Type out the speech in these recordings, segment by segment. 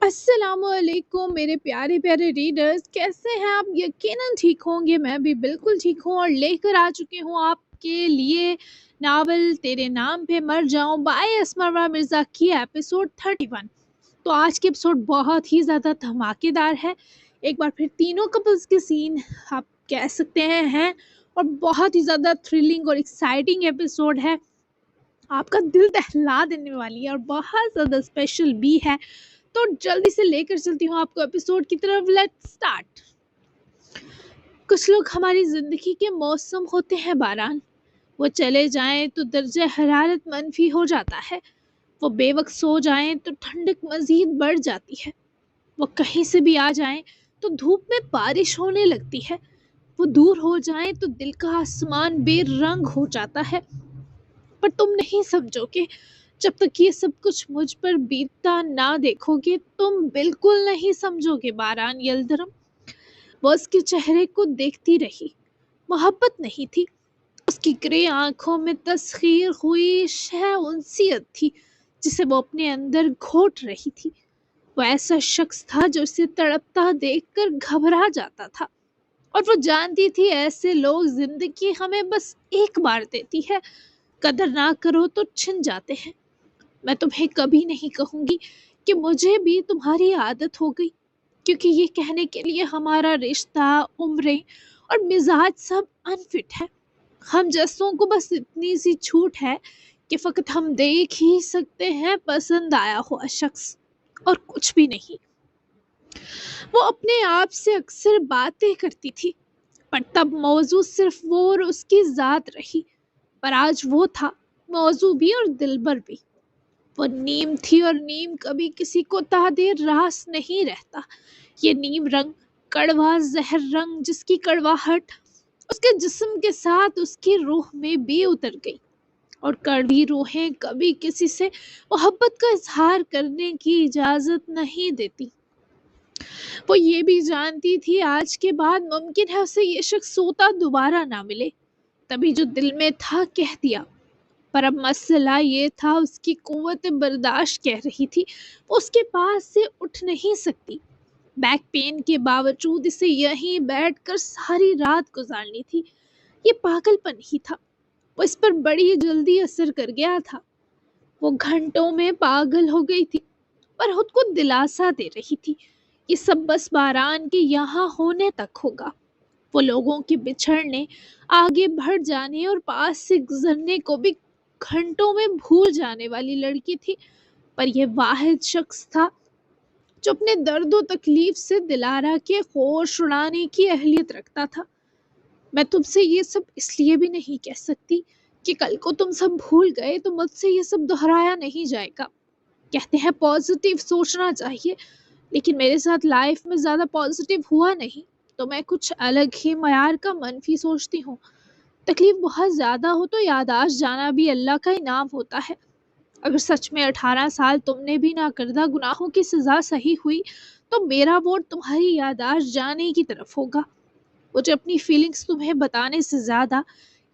السلام علیکم میرے پیارے پیارے ریڈرز، کیسے ہیں آپ؟ یقیناً ٹھیک ہوں گے، میں بھی بالکل ٹھیک ہوں اور لے کر آ چکی ہوں آپ کے لیے ناول تیرے نام پہ مر جاؤں بائی اسماء مرزا کی ایپیسوڈ 31۔ تو آج کے ایپیسوڈ بہت ہی زیادہ دھماکے دار ہے۔ ایک بار پھر تینوں کپلز کے سین آپ کہہ سکتے ہیں اور بہت ہی زیادہ تھرلنگ اور ایکسائٹنگ ایپیسوڈ ہے، آپ کا دل دہلا دینے والی ہے اور بہت زیادہ اسپیشل بھی ہے۔ تو جلدی سے لے کر چلتی ہوں آپ کو ایپیسوڈ کی طرف۔ Let's start. کچھ لوگ ہماری زندگی کے موسم ہوتے ہیں باران، وہ چلے جائیں تو درجہ حرارت منفی ہو جاتا ہے، وہ بے وقت سو جائیں تو ٹھنڈک مزید بڑھ جاتی ہے، وہ کہیں سے بھی آ جائیں تو دھوپ میں بارش ہونے لگتی ہے، وہ دور ہو جائیں تو دل کا آسمان بے رنگ ہو جاتا ہے۔ پر تم نہیں سمجھو گے، جب تک یہ سب کچھ مجھ پر بیتتا نہ دیکھو گے تم بالکل نہیں سمجھو گے باران یلدرم۔ وہ اس کے چہرے کو دیکھتی رہی، محبت نہیں تھی، اس کی گرے آنکھوں میں تسخیر ہوئی شہ انسیت تھی جسے وہ اپنے اندر گھوٹ رہی تھی۔ وہ ایسا شخص تھا جو اسے تڑپتا دیکھ کر گھبرا جاتا تھا، اور وہ جانتی تھی ایسے لوگ زندگی ہمیں بس ایک بار دیتی ہے، قدر نہ کرو تو چھن جاتے ہیں۔ میں تمہیں کبھی نہیں کہوں گی کہ مجھے بھی تمہاری عادت ہو گئی، کیونکہ یہ کہنے کے لیے ہمارا رشتہ، عمریں اور مزاج سب انفٹ ہے۔ ہم جیسوں کو بس اتنی سی چھوٹ ہے کہ فقط ہم دیکھ ہی سکتے ہیں پسند آیا ہوا شخص، اور کچھ بھی نہیں۔ وہ اپنے آپ سے اکثر باتیں کرتی تھی، پر تب موضوع صرف وہ اور اس کی ذات رہی، پر آج وہ تھا موضوع بھی اور دلبر بھی۔ وہ نیم تھی اور نیم کبھی کسی کو تادیر راس نہیں رہتا۔ یہ نیم رنگ، کڑوا زہر رنگ جس کی کڑواہٹ اس کے جسم کے ساتھ اس کی روح میں بھی اتر گئی، اور کڑوی روحیں کبھی کسی سے محبت کا اظہار کرنے کی اجازت نہیں دیتی۔ وہ یہ بھی جانتی تھی آج کے بعد ممکن ہے اسے یہ شخص سوتا دوبارہ نہ ملے، تبھی جو دل میں تھا کہہ دیا۔ پر اب مسئلہ یہ تھا اس کی قوت برداشت کہہ رہی تھی، وہ اس کے پاس سے اٹھ نہیں سکتی۔ بیک پین کے باوجود اسے یہیں بیٹھ کر ساری رات گزارنی تھی۔ یہ پاگل پن ہی تھا، وہ اس پر بڑی جلدی اثر کر گیا تھا۔ وہ گھنٹوں میں پاگل ہو گئی تھی، پر خود کو دلاسا دے رہی تھی، یہ سب بس باران کے یہاں ہونے تک ہوگا۔ وہ لوگوں کے بچھڑنے، آگے بڑھ جانے اور پاس سے گزرنے کو بھی گھنٹوں میں بھول جانے والی لڑکی تھی، پر یہ واحد شخص تھا جو اپنے درد و تکلیف سے دلارا کے ہوش اڑانے کی اہلیت رکھتا تھا۔ میں تم سے یہ سب اس لیے بھی نہیں کہہ سکتی کہ کل کو تم سب بھول گئے تو مجھ سے یہ سب دہرایا نہیں جائے گا۔ کہتے ہیں پازیٹیو سوچنا چاہیے، لیکن میرے ساتھ لائف میں زیادہ پازیٹیو ہوا نہیں، تو میں کچھ الگ ہی معیار کا منفی سوچتی ہوں۔ تکلیف بہت زیادہ ہو تو یادداشت جانا بھی اللہ کا انعام ہوتا ہے۔ اگر سچ میں 18 سال تم نے بھی ناکردہ گناہوں کی سزا سہی ہوئی تو میرا ووٹ تمہاری یادداشت جانے کی طرف ہوگا۔ مجھے اپنی فیلنگز تمہیں بتانے سے زیادہ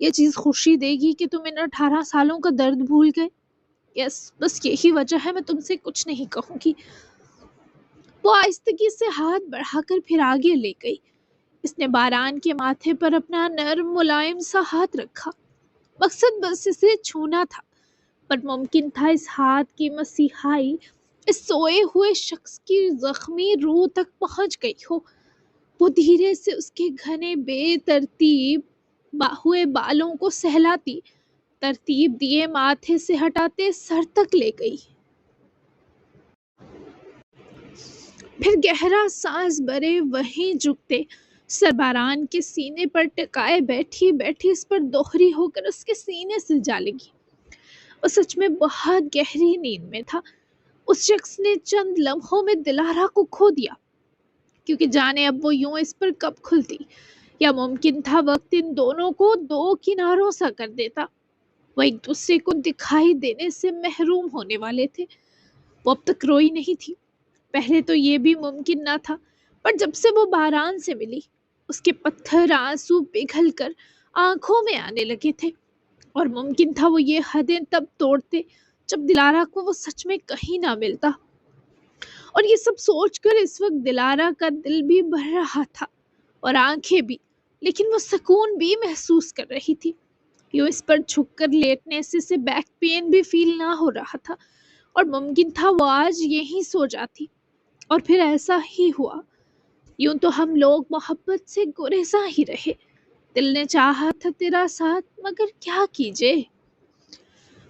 یہ چیز خوشی دے گی کہ تم ان 18 سالوں کا درد بھول گئے۔ یس، بس یہی وجہ ہے میں تم سے کچھ نہیں کہوں گی۔ وہ آہستگی سے ہاتھ بڑھا کر پھر آگے لے گئی۔ اس نے باران کے ماتھے پر اپنا نرم ملائم سا ہاتھ رکھا، مقصد بس اسے چھونا تھا، پر ممکن تھا اس ہاتھ کی مسیحائی اس سوئے ہوئے شخص کی زخمی روح تک پہنچ گئی ہو۔ وہ دھیرے سے اس کے گھنے بے ترتیب ہوئے بالوں کو سہلاتی، ترتیب دیے ماتھے سے ہٹاتے سر تک لے گئی، پھر گہرا سانس بھرے وہیں جھکتے سر باران کے سینے پر ٹکائے بیٹھی بیٹھی اس پر دوہری ہو کر اس کے سینے سے جا لگی۔ وہ سچ میں بہت گہری نیند میں تھا۔ اس شخص نے چند لمحوں میں دلارا کو کھو دیا، کیونکہ جانے اب وہ یوں اس پر کب کھلتی، یا ممکن تھا وقت ان دونوں کو دو کناروں سا کر دیتا۔ وہ ایک دوسرے کو دکھائی دینے سے محروم ہونے والے تھے۔ وہ اب تک روئی نہیں تھی، پہلے تو یہ بھی ممکن نہ تھا، پر جب سے وہ باران سے ملی اس کے پتھر آنسو پگھل کر آنکھوں میں آنے لگے تھے، اور ممکن تھا وہ یہ حدیں تب توڑتے جب دلارا کو وہ سچ میں کہیں نہ ملتا۔ اور یہ سب سوچ کر اس وقت دلارا کا دل بھی بھر رہا تھا اور آنکھیں بھی، لیکن وہ سکون بھی محسوس کر رہی تھی۔ یوں اس پر جھک کر لیٹنے سے اسے بیک پین بھی فیل نہ ہو رہا تھا، اور ممکن تھا وہ آج یہیں سو جاتی۔ اور پھر ایسا ہی ہوا۔ یوں تو ہم لوگ محبت سے گریزاں ہی رہے، دل نے چاہا تھا تیرا ساتھ، مگر کیا کیجے۔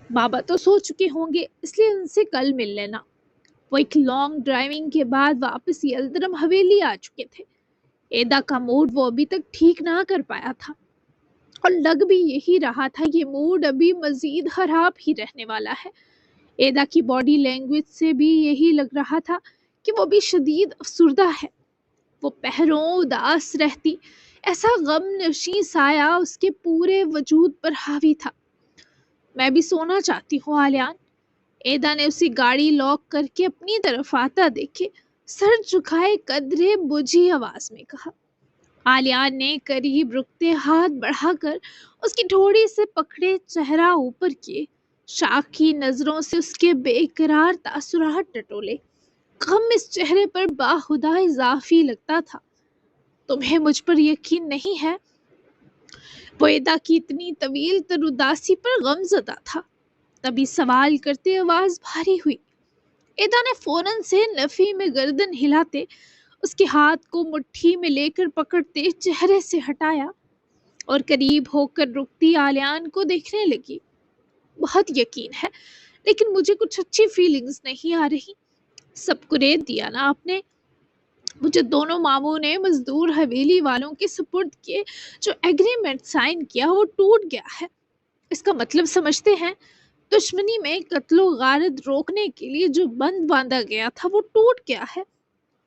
بابا تو سو چکے ہوں گے، اس لیے ان سے کل مل لینا۔ وہ ایک لانگ ڈرائیونگ کے بعد واپس یلدرم حویلی آ چکے تھے۔ ایدا کا موڈ وہ ابھی تک ٹھیک نہ کر پایا تھا، اور لگ بھی یہی رہا تھا یہ موڈ ابھی مزید خراب ہی رہنے والا ہے۔ ایدا کی باڈی لینگویج سے بھی یہی لگ رہا تھا کہ وہ بھی شدید افسردہ ہے۔ وہ پہروں اداس رہتی، ایسا غم نشیں سایہ اس کے پورے وجود پر حاوی تھا۔ میں بھی سونا چاہتی ہوں آلیان، ایدا نے اسی گاڑی لاک کر کے اپنی طرف آتا دیکھے سر جھکائے قدرے بجھی آواز میں کہا۔ آلیان نے قریب رکتے ہاتھ بڑھا کر اس کی ٹھوڑی سے پکڑے چہرہ اوپر کیے، شاکی نظروں سے اس کے بے قرار تاثرات ٹٹولے۔ غم اس چہرے پر باخدا اضافی لگتا تھا۔ تمہیں مجھ پر یقین نہیں ہے؟ وہ ایدا کی اتنی طویل تر اداسی پر غم زدہ تھا۔ تبھی سوال کرتے آواز بھاری ہوئی۔ ایدا نے فوراً سے نفی میں گردن ہلاتے اس کے ہاتھ کو مٹھی میں لے کر پکڑتے چہرے سے ہٹایا اور قریب ہو کر رکتی آلیان کو دیکھنے لگی۔ بہت یقین ہے، لیکن مجھے کچھ اچھی فیلنگز نہیں آ رہی۔ سب کو ریت دیا نا آپ نے؟ مجھے دونوں ماموں نے مزدور حویلی والوں کے سپرد کیے، جو ایگریمنٹ سائن کیا وہ ٹوٹ گیا ہے۔ اس کا مطلب سمجھتے ہیں؟ دشمنی میں قتل و غارت روکنے کے لیے جو بند باندھا گیا تھا وہ ٹوٹ گیا ہے۔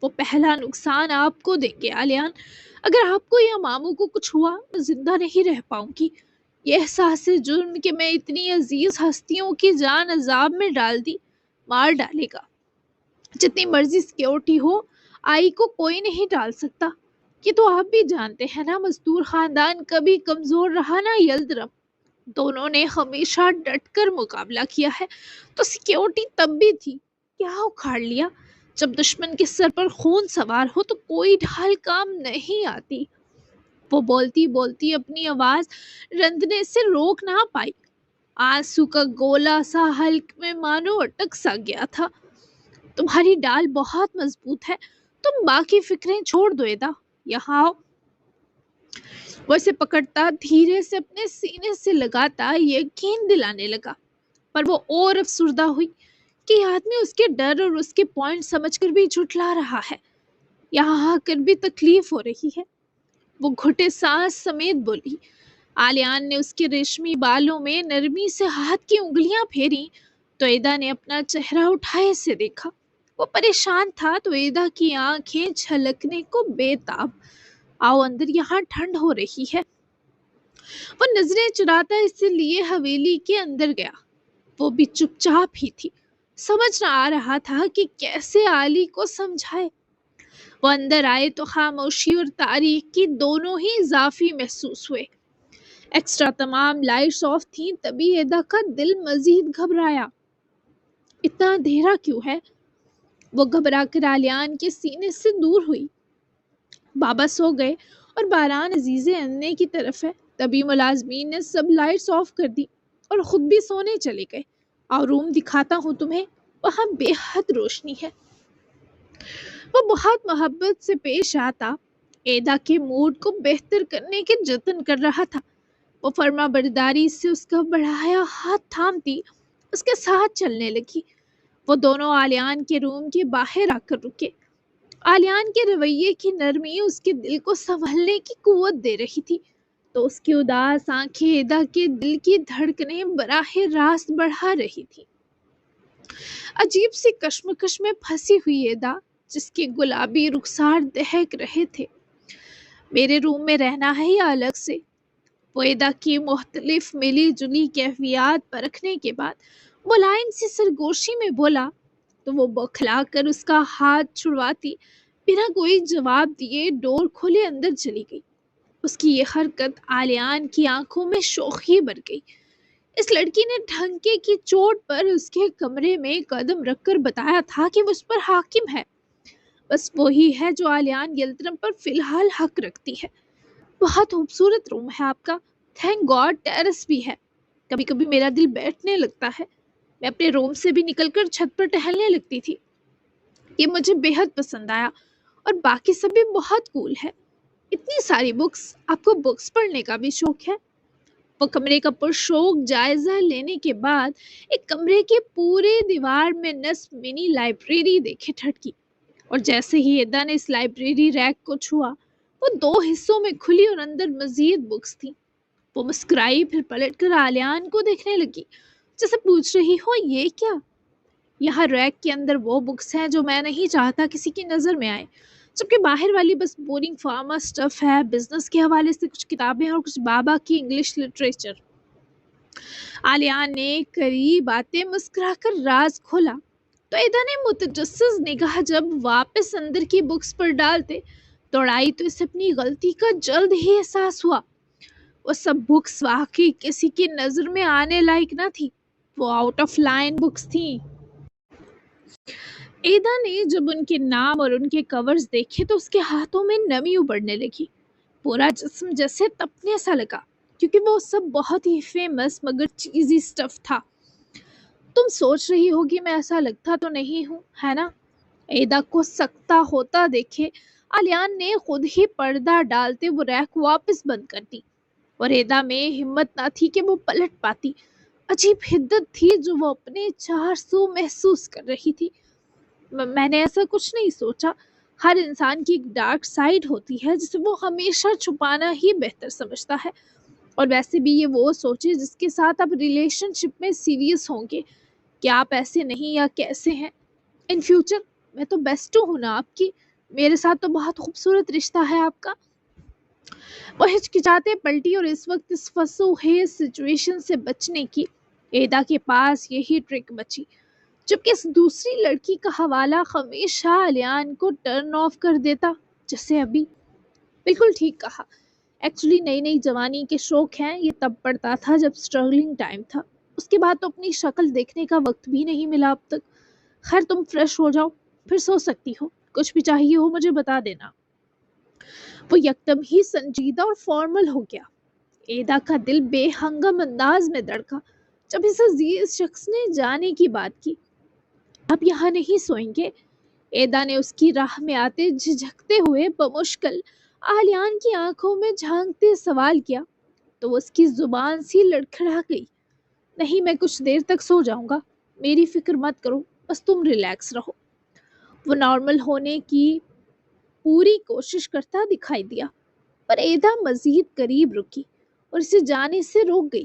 وہ پہلا نقصان آپ کو دیں گے آلیان۔ اگر آپ کو یا ماموں کو کچھ ہوا میں زندہ نہیں رہ پاؤں گی۔ یہ احساس جرم کہ میں اتنی عزیز ہستیوں کی جان عذاب میں ڈال دی مار ڈالے گا۔ جتنی مرضی سیکیورٹی ہو، آئی کو کوئی نہیں ڈال سکتا۔ یہ تو آپ بھی جانتے ہیں نا، مزدور خاندان کبھی کمزور رہا نہ یلدرم۔ دونوں نے ہمیشہ ڈٹ کر مقابلہ کیا ہے، تو سیکیورٹی تب بھی تھی، کیا اکھاڑ لیا؟ جب دشمن کے سر پر خون سوار ہو تو کوئی ڈھال کام نہیں آتی۔ وہ بولتی بولتی اپنی آواز رندنے سے روک نہ پائی۔ آنسو کا گولا سا حلق میں مانو اٹک سا گیا تھا۔ تمہاری ڈال بہت مضبوط ہے، تم باقی فکریں چھوڑ دو ایدا، یہاں آؤ۔ وہ اسے پکڑتا دھیرے سے اپنے سینے سے لگاتا یقین دلانے لگا، پر وہ اور افسردہ ہوئی کہ یہ آدمی اس کے ڈر اور اس کے پوائنٹ سمجھ کر بھی جھٹلا رہا ہے۔ یہاں آ کر بھی تکلیف ہو رہی ہے۔ وہ گھٹے سانس سمیت بولی۔ آلیان نے اس کے ریشمی بالوں میں نرمی سے ہاتھ کی انگلیاں پھیری تو ایدا نے اپنا چہرہ اٹھائے سے دیکھا۔ وہ پریشان تھا تو ایدا کی آنکھیں چھلکنے کو بے تاب۔ آؤ اندر، یہاں ٹھنڈ ہو رہی ہے۔ وہ نظریں چراتا اسی لیے حویلی کے اندر گیا۔ وہ بھی چپ چاپ ہی تھی، سمجھ نہ آ رہا تھا کہ کیسے آلی کو سمجھائے۔ وہ اندر آئے تو خاموشی اور تاریکی دونوں ہی اضافی محسوس ہوئے۔ ایکسٹرا تمام لائٹس آف تھیں، تبھی ایدا کا دل مزید گھبرایا۔ اتنا اندھیرا کیوں ہے؟ وہ گھبرا کر آلیان کے سینے سے دور ہوئی۔ بابا سو گئے اور باران عزیز انے کی طرف ہے۔ تبھی ملازمین نے سب لائٹس آف کر دی اور خود بھی سونے چلے گئے۔ اور روم دکھاتا ہوں تمہیں، وہاں بے حد روشنی ہے۔ وہ بہت محبت سے پیش آتا ایدا کے موڈ کو بہتر کرنے کے جتن کر رہا تھا۔ وہ فرما برداری سے اس کا بڑھایا ہاتھ تھامتی اس کے ساتھ چلنے لگی۔ وہ دونوں آلیان کے روم کے باہر آ کر رکے۔ آلیان کے رویے کی نرمی اس کے دل کو سنبھلنے کی قوت دے رہی تھی، تو اس کی اداس آنکھیں ایدا کے دل کی دھڑکنیں براہ راست بڑھا رہی تھی۔ عجیب سی کشمکش میں پھنسی ہوئی ایدا، جس کے گلابی رخسار دہک رہے تھے۔ میرے روم میں رہنا ہے یا الگ سے؟ وہ ایدا کی مختلف ملی جلی کیفیات پرکھنے کے بعد ملائم سی سرگوشی میں بولا تو وہ بوکھلا کر اس کا ہاتھ چھڑواتی بنا کوئی جواب دیے ڈور کھولے اندر چلی گئی۔ اس کی یہ حرکت آلیان کی آنکھوں میں شوخی بھر گئی۔ اس لڑکی نے ڈھنکے کی چوٹ پر اس کے کمرے میں قدم رکھ کر بتایا تھا کہ وہ اس پر حاکم ہے، بس وہی ہے جو آلیان یلترم پر فی الحال حق رکھتی ہے۔ بہت خوبصورت روم ہے آپ کا، تھینک گاڈ ٹیرس بھی ہے۔ کبھی کبھی میرا دل بیٹھنے لگتا ہے، میں اپنے روم سے بھی نکل کر چھت پر ٹہلنے لگتی تھی۔ یہ مجھے بے حد پسند آیا، اور باقی سب بھی بہت کول ہے۔ اتنی ساری بکس، آپ کو بکس پڑھنے کا بھی شوق ہے؟ وہ کمرے کا پرشوق جائزہ لینے کے بعد ایک کمرے کے پورے دیوار میں نصب منی لائبریری دیکھے ٹھٹکی، اور جیسے ہی ادا نے اس لائبریری ریک کو چھوا، وہ 2 حصوں میں کھلی اور اندر مزید بکس تھیں۔ وہ مسکرائی، پھر پلٹ کر آلیان کو دیکھنے لگی، جیسے پوچھ رہی ہو یہ کیا؟ یہاں ریک کے اندر وہ بکس ہیں جو میں نہیں چاہتا کسی کی نظر میں آئے، جبکہ باہر والی بس بورنگ فارما سٹف ہے، بزنس کے حوالے سے کچھ کتابیں اور کچھ بابا کی انگلش لٹریچر۔ آلیان نے قریب آتے مسکرا کر راز کھولا تو ایدا نے متجسس نگاہ جب واپس اندر کی بکس پر ڈالتے دوڑائی تو اسے اپنی غلطی کا جلد ہی احساس ہوا۔ وہ سب بکس واقعی کسی کی نظر میں آنے لائق نہ تھی، وہ آؤٹ آف لائن بکس تھیں۔ ایدا نے جب ان کے نام اور ان کے کورز دیکھے تو اس کے ہاتھوں میں نمی ابڑنے لگی، پورا جسم جیسے تپنے سا لگا، کیونکہ وہ سب بہت ہی فیمس مگر چیزی سٹف تھا۔ تم سوچ رہی ہوگی میں ایسا لگتا تو نہیں ہوں، ہے نا؟ ایدا کو سکتا ہوتا دیکھے آلیان نے خود ہی پردہ ڈالتے وہ ریک واپس بند کر دی، اور ایدا میں ہمت نہ تھی کہ وہ پلٹ پاتی۔ عجیب حدت تھی جو وہ اپنے 400 محسوس کر رہی تھی۔ میں نے ایسا کچھ نہیں سوچا، ہر انسان کی ایک ڈارک سائیڈ ہوتی ہے جسے وہ ہمیشہ چھپانا ہی بہتر سمجھتا ہے، اور ویسے بھی یہ وہ سوچے جس کے ساتھ آپ ریلیشن شپ میں سیریس ہوں گے کہ آپ ایسے نہیں یا کیسے ہیں ان فیوچر۔ میں تو بیسٹ ہوں نا آپ کی، میرے ساتھ تو بہت خوبصورت رشتہ ہے آپ کا۔ وہ ہچکچاتے پلٹی، اور اس وقت اس فسو خیز سچویشن سے بچنے کی ایدا کے پاس یہی ٹرک بچی، جبکہ اس دوسری لڑکی کا حوالہ ہمیشہ آلیان کو ٹرن آف کر دیتا، جیسے ابھی۔ بالکل ٹھیک کہا، ایکچولی نئی نئی جوانی کے شوق ہیں، یہ تب پڑتا تھا جب سٹرگلنگ ٹائم تھا، اس کے بعد تو اپنی شکل دیکھنے کا وقت بھی نہیں ملا اب تک۔ خیر تم فریش ہو جاؤ، پھر سو سکتی ہو، کچھ بھی چاہیے ہو مجھے بتا دینا۔ وہ یکدم ہی سنجیدہ اور فارمل ہو گیا۔ ایدا کا دل بے ہنگم انداز میں دھڑکا جب اس عزیز شخص نے جانے کی بات کی۔ آپ یہاں نہیں سوئیں گے؟ ایدا نے اس کی راہ میں آتے جھجکتے ہوئے بمشکل آلیان کی آنکھوں میں جھانکتے سوال کیا تو اس کی زبان سی لڑکھڑا گئی۔ نہیں، میں کچھ دیر تک سو جاؤں گا، میری فکر مت کرو، بس تم ریلیکس رہو۔ وہ نارمل ہونے کی پوری کوشش کرتا دکھائی دیا، پر ایدا مزید قریب رکی اور اسے جانے سے روک گئی۔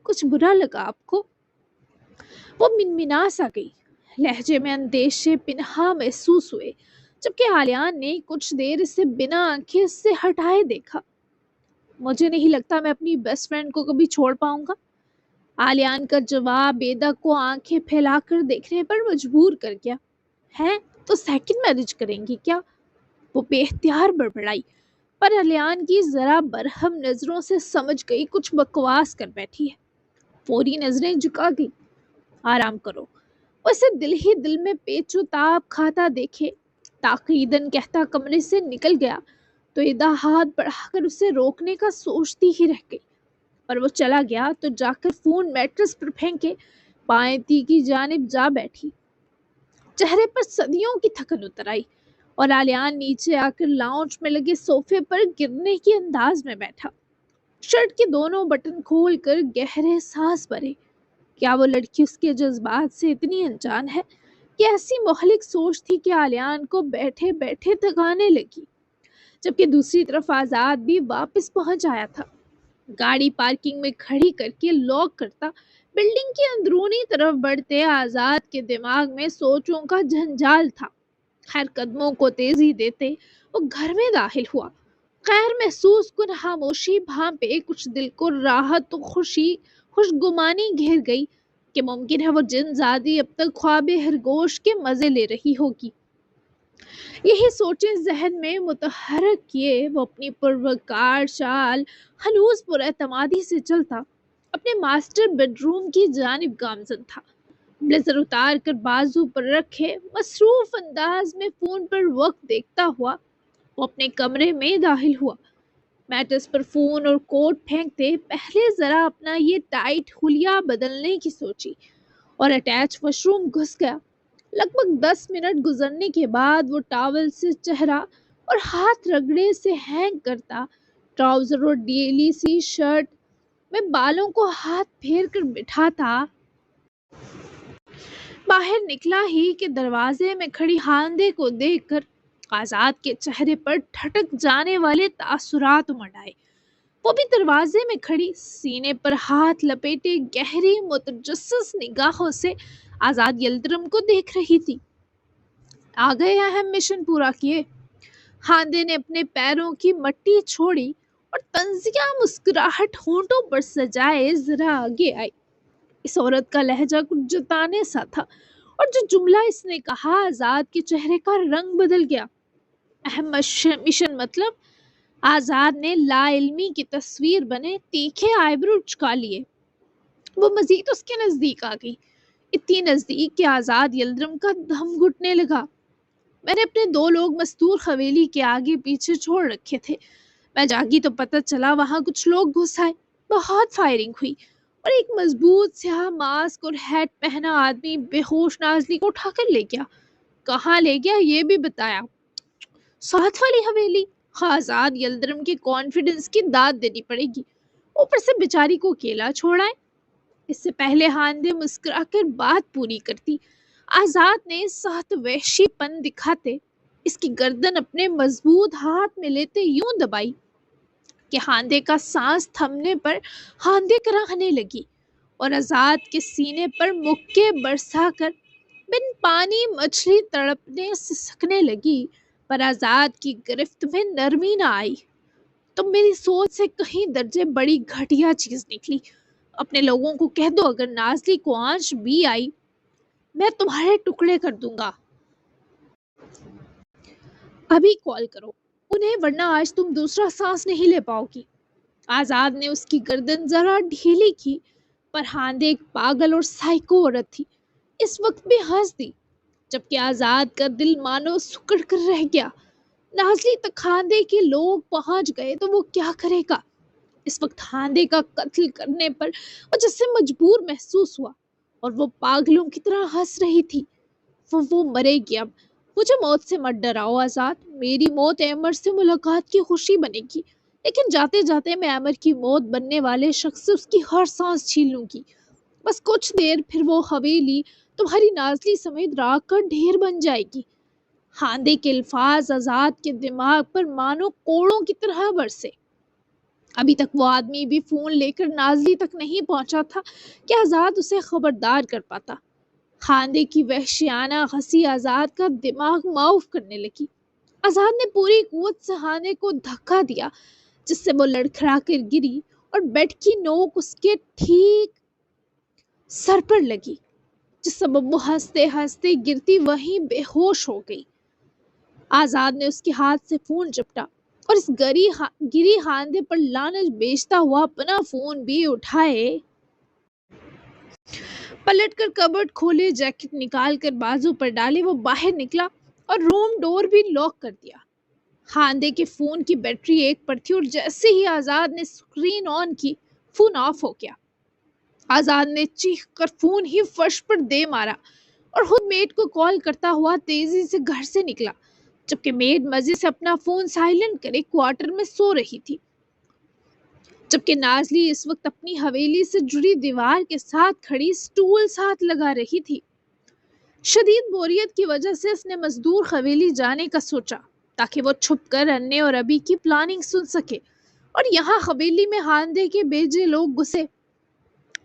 کچھ برا لگا آپ کو؟ وہ منمنا سا گئی، لہجے میں اندیشے پنہا محسوس ہوئے، جبکہ آلیان نے کچھ دیر اسے بنا آنکھیں اس سے ہٹائے دیکھا۔ مجھے نہیں لگتا میں اپنی بیسٹ فرینڈ کو کبھی چھوڑ پاؤں گا۔ آلیان کا جواب ایدا کو آنکھیں پھیلا کر دیکھنے پر مجبور کر گیا۔ ہیں تو سیکنڈ میرج کریں گی کیا؟ وہ بے اختیار بڑبڑائی، پر آلیان کی ذرا برہم نظروں سے سمجھ گئی کچھ بکواس کر بیٹھی ہے، فوری نظریں جھکا گئی۔ آرام کرو۔ وہ اسے دل ہی دل میں پیچ و تاب کھاتا دیکھے تاکیدن کہتا کمرے سے نکل گیا تو ایدا ہاتھ بڑھا کر اسے روکنے کا سوچتی ہی رہ گئی، پر وہ چلا گیا تو جا کر فون میٹرس پر پھینکے پائنتی کی جانب جا بیٹھی۔ چہرے پر صدیوں کی تھکن اتر آئی، اور آلیان نیچے آ کر لاؤنج میں لگے صوفے پر گرنے کے انداز میں بیٹھا، شرٹ کے دونوں بٹن کھول کر گہرے سانس بھرے۔ کیا وہ لڑکی اس کے جذبات سے اتنی انجان ہے کہ ایسی مہلک سوچ تھی کہ آلیان کو بیٹھے بیٹھے تھکانے لگی، جبکہ دوسری طرف آزاد بھی واپس پہنچ آیا تھا۔ گاڑی پارکنگ میں کھڑی کر کے لاک کرتا بلڈنگ کی اندرونی طرف بڑھتے آزاد کے دماغ میں سوچوں کا جھنجال تھا۔ خیر قدموں کو تیزی دیتے وہ گھر میں داخل ہوا، غیر محسوس کن خاموشی بھانپے کچھ دل کو راحت و خوشگمانی گھیر گئی کہ ممکن ہے وہ جن زادی اب تک خواب خرگوش کے مزے لے رہی ہوگی۔ یہی سوچیں ذہن میں متحرک کیے وہ اپنی پروکار شال ہنوز پر اعتمادی سے چلتا اپنے ماسٹر بیڈ روم کی جانب گامزن تھا، بلیزر اتار کر بازو پر رکھے مصروف انداز میں فون پر وقت دیکھتا ہوا وہ اپنے کمرے میں داخل ہوا۔ میٹس پر فون اور کوٹ پھینکتے پہلے ذرا اپنا یہ ٹائٹ حلیہ بدلنے کی سوچی اور اٹیچ واش روم گھس گیا۔ لگ بھگ 10 منٹ گزرنے کے بعد وہ ٹاول سے چہرہ اور ہاتھ رگڑے سے ہینگ کرتا ٹراؤزر اور ڈیلی سی شرٹ میں بالوں کو ہاتھ پھیر کر بٹھاتا باہر نکلا ہی کہ دروازے میں کھڑی ہاندے کو دیکھ کر آزاد کے چہرے پر ٹھٹک جانے والے تاثرات امڑ آئے۔ وہ بھی دروازے میں کھڑی سینے پر ہاتھ لپیٹے گہری متجسس نگاہوں سے آزاد یلدرم کو دیکھ رہی تھی۔ آ گئے اہم مشن پورا کیے۔ ہاندے نے اپنے پیروں کی مٹی چھوڑی اور طنزیہ مسکراہٹ ہونٹوں پر سجائے ذرا آگے آئی۔ اس عورت کا لہجہ کچھ جتانے سا تھا اور جو جملہ اس نے کہا آزاد کے چہرے کا رنگ بدل گیا۔ اہم مشن مطلب؟ آزاد نے لا علمی کی تصویر بنے تیکھے آئی برو چکا لیے۔ وہ مزید اس کے نزدیک آ گئی، اتنی نزدیک کہ آزاد یلدرم کا دم گھٹنے لگا۔ میں نے اپنے 2 لوگ مستور حویلی کے آگے پیچھے چھوڑ رکھے تھے۔ میں جاگی تو پتہ چلا وہاں کچھ لوگ گھس آئے، بہت فائرنگ ہوئی اور ایک مضبوط سیاہ ماسک اور ہیٹ پہنا آدمی بے ہوش نازلی کو اٹھا کر لے گیا۔ کہاں لے گیا یہ بھی بتایا۔ ساتھ والی حویلی۔ آزاد یلدرم کے کانفیڈنس کی داد دینی پڑے گی، اوپر سے بیچاری کو اکیلا چھوڑا ہے۔ اس سے پہلے ہاندے مسکرا کر بات پوری کرتی، آزاد نے سخت وحشی پن دکھاتے اس کی گردن اپنے مضبوط ہاتھ میں لیتے یوں دبائی کہ ہاندے کا سانس تھمنے پر ہاندے کراہنے لگی اور آزاد کے سینے پر مکے برسا کر بن پانی مچھلی تڑپنے سسکنے لگی، پر آزاد کی گرفت میں نرمی نہ آئی۔ تم میری سوچ سے کہیں درجے بڑی گھٹیا چیز نکلی۔ اپنے لوگوں کو کہہ دو اگر نازلی کو آنچ بھی آئی میں تمہارے ٹکڑے کر دوں گا۔ ابھی کال کرو انہیں ورنہ آج تم دوسرا سانس نہیں لے پاؤ گی۔ آزاد نے اس کی گردن ذرا ڈھیلی کی، پر ہاندے ایک پاگل اور سائیکو عورت تھی، اس وقت بھی ہنس دی، جبکہ آزاد کا دل مانو سکڑ کر رہ گیا۔ نازلی تک ہاندے کے لوگ پہنچ گئے تو وہ کیا کرے گا؟ اس وقت ہاندے کا قتل کرنے پر وہ جسے مجبور محسوس ہوا اور وہ پاگلوں کی طرح ہنس رہی تھی۔ وہ مرے گی اب۔ مجھے موت سے مت ڈراؤ آزاد، میری موت ایمر سے ملاقات کی خوشی بنے گی، لیکن جاتے جاتے میں ایمر کی موت بننے والے شخص سے اس کی ہر سانس چھین لوں گی۔ بس کچھ دیر پھر وہ حویلی تمہاری نازلی سمیت راکھ کا ڈھیر بن جائے گی۔ ہاندے کے الفاظ آزاد کے دماغ پر مانو کوڑوں کی طرح برسے۔ ابھی تک وہ آدمی بھی فون لے کر نازلی تک نہیں پہنچا تھا کہ آزاد اسے خبردار کر پاتا۔ ہاندے کی وحشیانہ ہنسی آزاد کا دماغ معاف کرنے لگی۔ آزاد نے پوری قوت سے ہاندے کو دھکا دیا جس سے وہ لڑکھڑا کر گری اور بیڈ کی نوک اس کے ٹھیک سر پر لگی، جس سبب وہ ہنستے ہنستے گرتی وہیں بے ہوش ہو گئی۔ آزاد نے اس کے ہاتھ سے فون چپٹا اور اس گری ہاندے پر لعنت بیچتا ہوا اپنا فون بھی اٹھائے پلٹ کر کبرڈ کھولے، جیکٹ نکال کر بازو پر ڈالے وہ باہر نکلا اور روم ڈور بھی لاک کر دیا۔ ہاندے کے فون کی بیٹری 1 پر تھی اور جیسے ہی آزاد نے سکرین آن کی فون آف ہو گیا۔ آزاد نے چیخ کر فون ہی فرش پر دے مارا اور خود میڈ کو کال کرتا ہوا تیزی سے گھر سے نکلا، جبکہ میڈ مزے سے اپنا فون سائلنٹ کرے کوارٹر میں سو رہی تھی، جبکہ نازلی اس وقت اپنی حویلی سے جڑی دیوار کے ساتھ کھڑی سٹول ساتھ لگا رہی تھی۔ شدید بوریت کی وجہ سے اس نے مزدور حویلی جانے کا سوچا تاکہ وہ چھپ کر انے اور ابھی کی پلاننگ سن سکے، اور یہاں حویلی میں ہاندے کے بیجے لوگ گھسے۔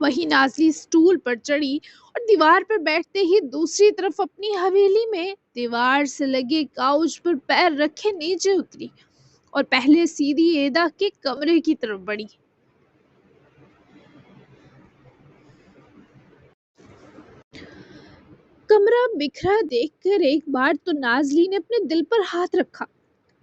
وہی نازلی سٹول پر چڑھی اور دیوار پر بیٹھتے ہی دوسری طرف اپنی حویلی میں دیوار سے لگے کاؤچ پر پیر رکھے نیچے اتری اور پہلے سیدھی ایدا کے کمرے کی طرف بڑھی۔ کمرہ بکھرا دیکھ کر ایک بار تو نازلی نے اپنے دل پر ہاتھ رکھا،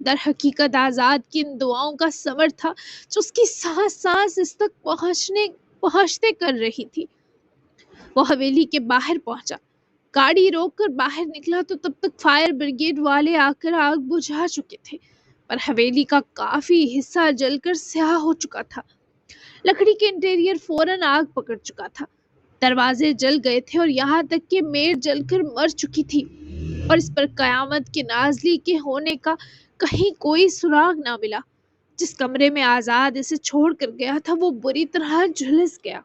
در حقیقت آزاد کی ان دعاؤں کا ثمر تھا جو اس کی سانس سانس اس تک پہنچتے کر رہی تھی۔ وہ حویلی کے باہر پہنچا، گاڑی روک کر باہر نکلا تو تب تک فائر بریگیڈ والے آ کر آگ بجھا چکے تھے، پر حویلی کا کافی حصہ جل کر سیاہ ہو چکا تھا۔ لکڑی کے انٹیریئر فوراً آگ پکڑ چکا تھا، دروازے جل گئے تھے اور یہاں تک کہ میڑ جل کر مر چکی تھی، اور اس پر قیامت کے نازلی کے ہونے کا کہیں کوئی سراغ نہ ملا۔ جس کمرے میں آزاد اسے چھوڑ کر گیا تھا وہ بری طرح جھلس گیا۔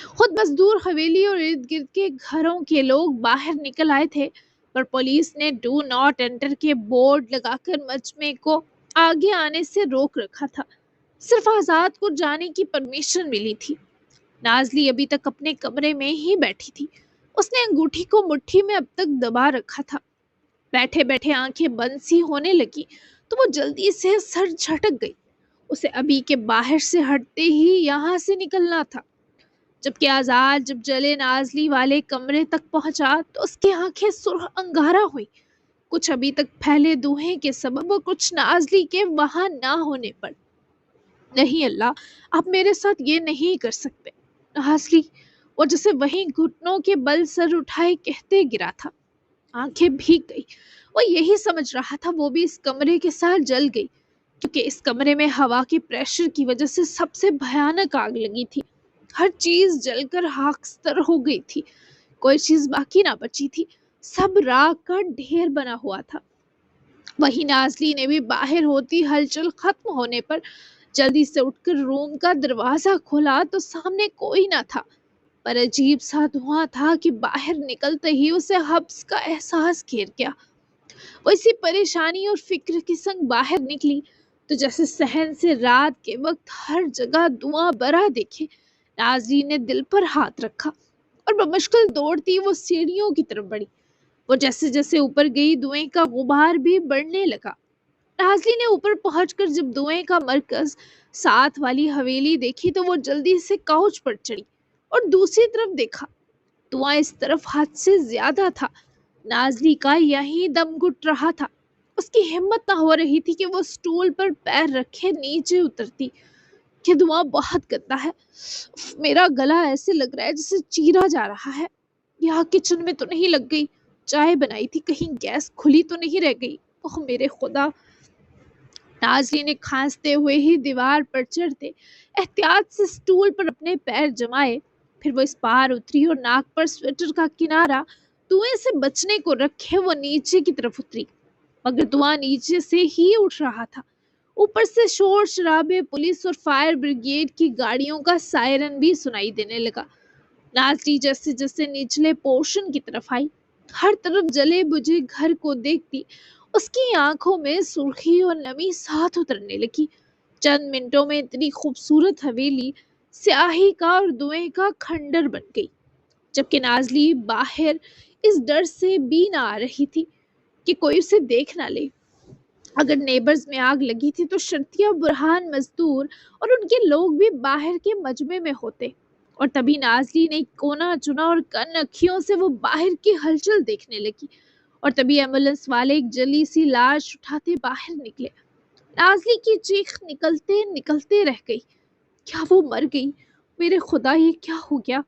خود مزدور حویلی اور ارد گرد کے گھروں کے لوگ باہر نکل آئے تھے، پر پولیس نے ڈو ناٹ انٹر کے بورڈ لگا کر مجمع کو آگے آنے سے روک رکھا تھا۔ صرف آزاد کو جانے کی پرمیشن ملی تھی۔ نازلی ابھی تک اپنے کمرے میں ہی بیٹھی تھی، اس نے انگوٹھی کو مٹھی میں اب تک دبا رکھا تھا۔ بیٹھے بیٹھے آنکھیں بند سی ہونے لگی تو وہ جلدی سے سر جھٹک گئی، اسے ابھی کے باہر سے ہٹتے ہی یہاں سے نکلنا تھا۔ جبکہ آزاد جب جلے نازلی والے کمرے تک پہنچا تو اس کی آنکھیں سرخ انگارہ ہوئی، کچھ ابھی تک پھیلے دھوئیں کے سبب اور کچھ نازلی کے وہاں نہ ہونے پر۔ نہیں اللہ، آپ میرے ساتھ یہ نہیں کر سکتے نازلی، وہ جسے وہیں گھٹنوں کے بل سر اٹھائے کہتے گرا تھا۔ آنکھیں بھیگ گئی، وہ یہی سمجھ رہا تھا وہ بھی اس کمرے کے ساتھ جل گئی، کیونکہ اس کمرے میں ہوا کے پریشر کی وجہ سے سب سے بھیانک آگ لگی تھی۔ ہر چیز جل کر خاکستر ہو گئی تھی، کوئی چیز باقی نہ بچی تھی، سب راکھ کا ڈھیر بنا ہوا تھا۔ وہی نازلی نے بھی باہر ہوتی ہلچل ختم ہونے پر جلدی سے اٹھ کر روم کا دروازہ کھولا تو سامنے کوئی نہ تھا، پر عجیب سا دھواں تھا کہ باہر نکلتے ہی اسے حبس کا احساس گھیر گیا۔ وہ اسی پریشانی اور فکر کے سنگ باہر نکلی تو جیسے صحن سے رات کے وقت ہر جگہ دھواں بھرا دیکھے، نازلی نے دل پر ہاتھ رکھا اور بمشکل دوڑتی وہ سیڑھیوں کی طرف بڑھی۔ وہ جیسے جیسے اوپر گئی دھوئیں کا غبار بھی بڑھنے لگا۔ نازلی نے اوپر پہنچ کر جب دھوئیں کا مرکز ساتھ والی حویلی دیکھی تو وہ جلدی سے کاؤچ پر چڑھی اور دوسری طرف دیکھا، دھواں اس طرف حد سے زیادہ تھا۔ نازلی کا یہیں دم گھٹ رہا تھا، اس کی ہمت نہ ہو رہی تھی کہ وہ سٹول پر پیر رکھے نیچے اترتی۔ کہ دھواں بہت گندا ہے، میرا گلا ایسے لگ رہا ہے جسے چیرا جا رہا ہے۔ یہاں کچن میں تو نہیں لگ گئی، چائے بنائی تھی کہیں گیس کھلی تو نہیں رہ گئی، اوہ میرے خدا۔ نازلی نے کھانستے ہوئے ہی دیوار پر چڑھتے احتیاط سے سٹول پر اپنے پیر جمائے، پھر وہ اس پار اتری اور ناک پر سویٹر کا کنارہ دھوئیں سے بچنے کو رکھے وہ نیچے کی طرف اتری، مگر دھواں نیچے سے ہی اٹھ رہا تھا۔ اوپر سے شور شرابے پولیس اور فائر بریگیڈ کی گاڑیوں کا سائرن بھی سنائی دینے لگا۔ نازلی جیسے جیسے نچلے پورشن کی طرف آئی، ہر طرف جلے بجھے گھر کو دیکھتی اس کی آنکھوں میں سرخی اور نمی ساتھ اترنے لگی۔ چند منٹوں میں اتنی خوبصورت حویلی سیاہی کا اور دھوئیں کا کھنڈر بن گئی، جبکہ نازلی باہر اس ڈر سے بھی نہ آ رہی تھی کہ کوئی اسے دیکھ نہ لے۔ اگر نیبرز میں آگ لگی تھی تو شرطیہ برہان مزدور اور ان کے لوگ بھی باہر کے مجمع میں ہوتے، اور تبھی نازلی نے کونا چنا اور کن اکھیوں سے وہ باہر کی ہلچل دیکھنے لگی، اور تبھی ایمبولینس والے ایک جلی سی لاش اٹھاتے باہر نکلے۔ نازلی کی چیخ نکلتے نکلتے رہ گئی۔ کیا وہ مر گئی؟ میرے خدا یہ کیا ہو گیا؟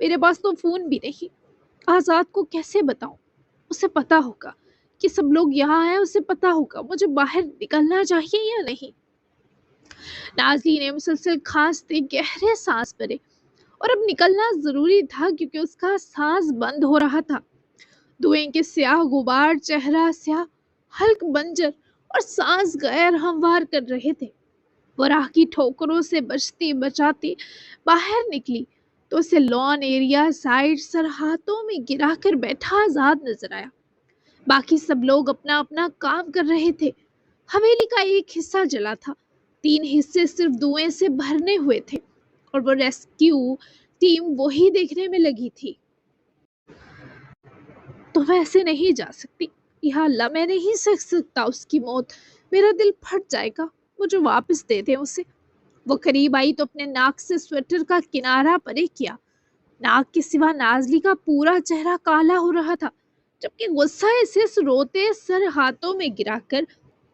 میرے پاس تو فون بھی نہیں، آزاد کو کیسے بتاؤں؟ اسے پتا ہوگا کہ سب لوگ یہاں ہیں، اسے پتا ہوگا مجھے باہر نکلنا چاہیے یا نہیں۔ نازلی نے مسلسل کھانستے گہرے سانس بھرے، اور اب نکلنا ضروری تھا کیونکہ اس کا سانس بند ہو رہا تھا۔ دھوئیں کے سیاہ غبار چہرہ سیاہ، حلق بنجر اور سانس غیر ہموار کر رہے تھے۔ وہ راہ کی ٹھوکروں سے بچتی بچاتی باہر نکلی تو اسے لان ایریا سائڈ سر ہاتھوں میں گرا کر بیٹھا آزاد نظر آیا۔ باقی سب لوگ اپنا اپنا کام کر رہے تھے۔ حویلی کا ایک حصہ جلا تھا، 3 حصے صرف دھوئیں سے بھرنے ہوئے تھے، اور وہ ریسکیو ٹیم وہی دیکھنے میں لگی تھی۔ تم ایسے نہیں جا سکتی، یا اللہ میں نہیں سہ سکتا اس کی موت، میرا دل پھٹ جائے گا، مجھے واپس دے دیں اسے۔ وہ قریب آئی تو اپنے ناک سے سویٹر کا کنارہ پرے کیا۔ ناک کے سوا نازلی کا پورا چہرہ کالا ہو رہا تھا، جبکہ غصہ اسے روتے سر ہاتھوں میں گرا کر